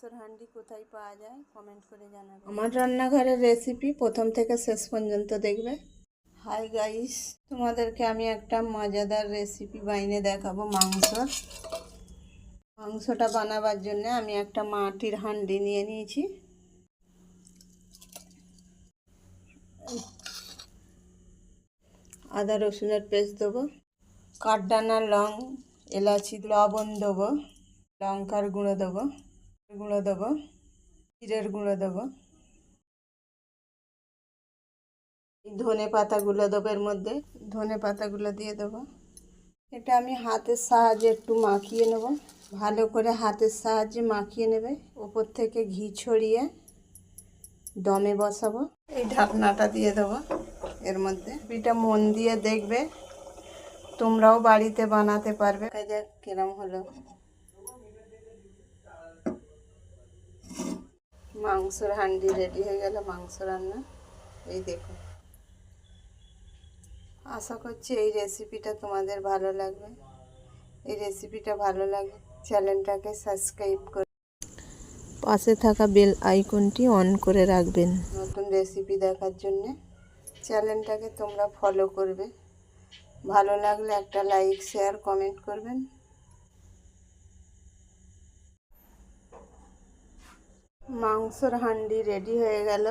মাংসের হাঁড়ি কোথায় পাওয়া যায় কমেন্ট করে জানাবে। আমার রান্নাঘরের রেসিপি প্রথম থেকে শেষ পর্যন্ত দেখবে। হাই গাইস, তোমাদেরকে আমি একটা মজাদার রেসিপি বানিয়ে দেখাবো। মাংসটা বানাবার জন্য আমি একটা মাটির হাঁড়ি নিয়ে নিয়েছি। আদা রসুনের পেস্ট দেবো, কাঠদানা, লং, এলাচি, লবণ দেবো, লঙ্কার গুঁড়ো দেবো, জিরের গুঁড়ো দেবো, ধনে পাতাগুলো দেবো। এর মধ্যে ধনে পাতাগুলো দিয়ে দেবো। এটা আমি হাতের সাহায্যে একটু মাখিয়ে নেব। ভালো করে হাতের সাহায্যে মাখিয়ে নেবে। ওপর থেকে ঘি ছড়িয়ে দমে বসাবো। এই ঢাকনাটা দিয়ে দেবো এর মধ্যে। এটা মন দিয়ে দেখবে, তোমরাও বাড়িতে বানাতে পারবে। দেখ কিরম হলো। মাংসের হাঁড়ি রেডি হয়ে গেল মাংস রান্না। এই দেখো, আশা করছি এই রেসিপিটা তোমাদের ভালো লাগবে। এই রেসিপিটা ভালো লাগবে চ্যানেলটাকে সাবস্ক্রাইব করে পাশে থাকা বেল আইকনটি অন করে রাখবেন। নতুন রেসিপি দেখার জন্য চ্যানেলটাকে তোমরা ফলো করবে। ভালো লাগলে একটা লাইক, শেয়ার, কমেন্ট করবেন। মাংসের হাঁড়ি রেডি হয়ে গেল।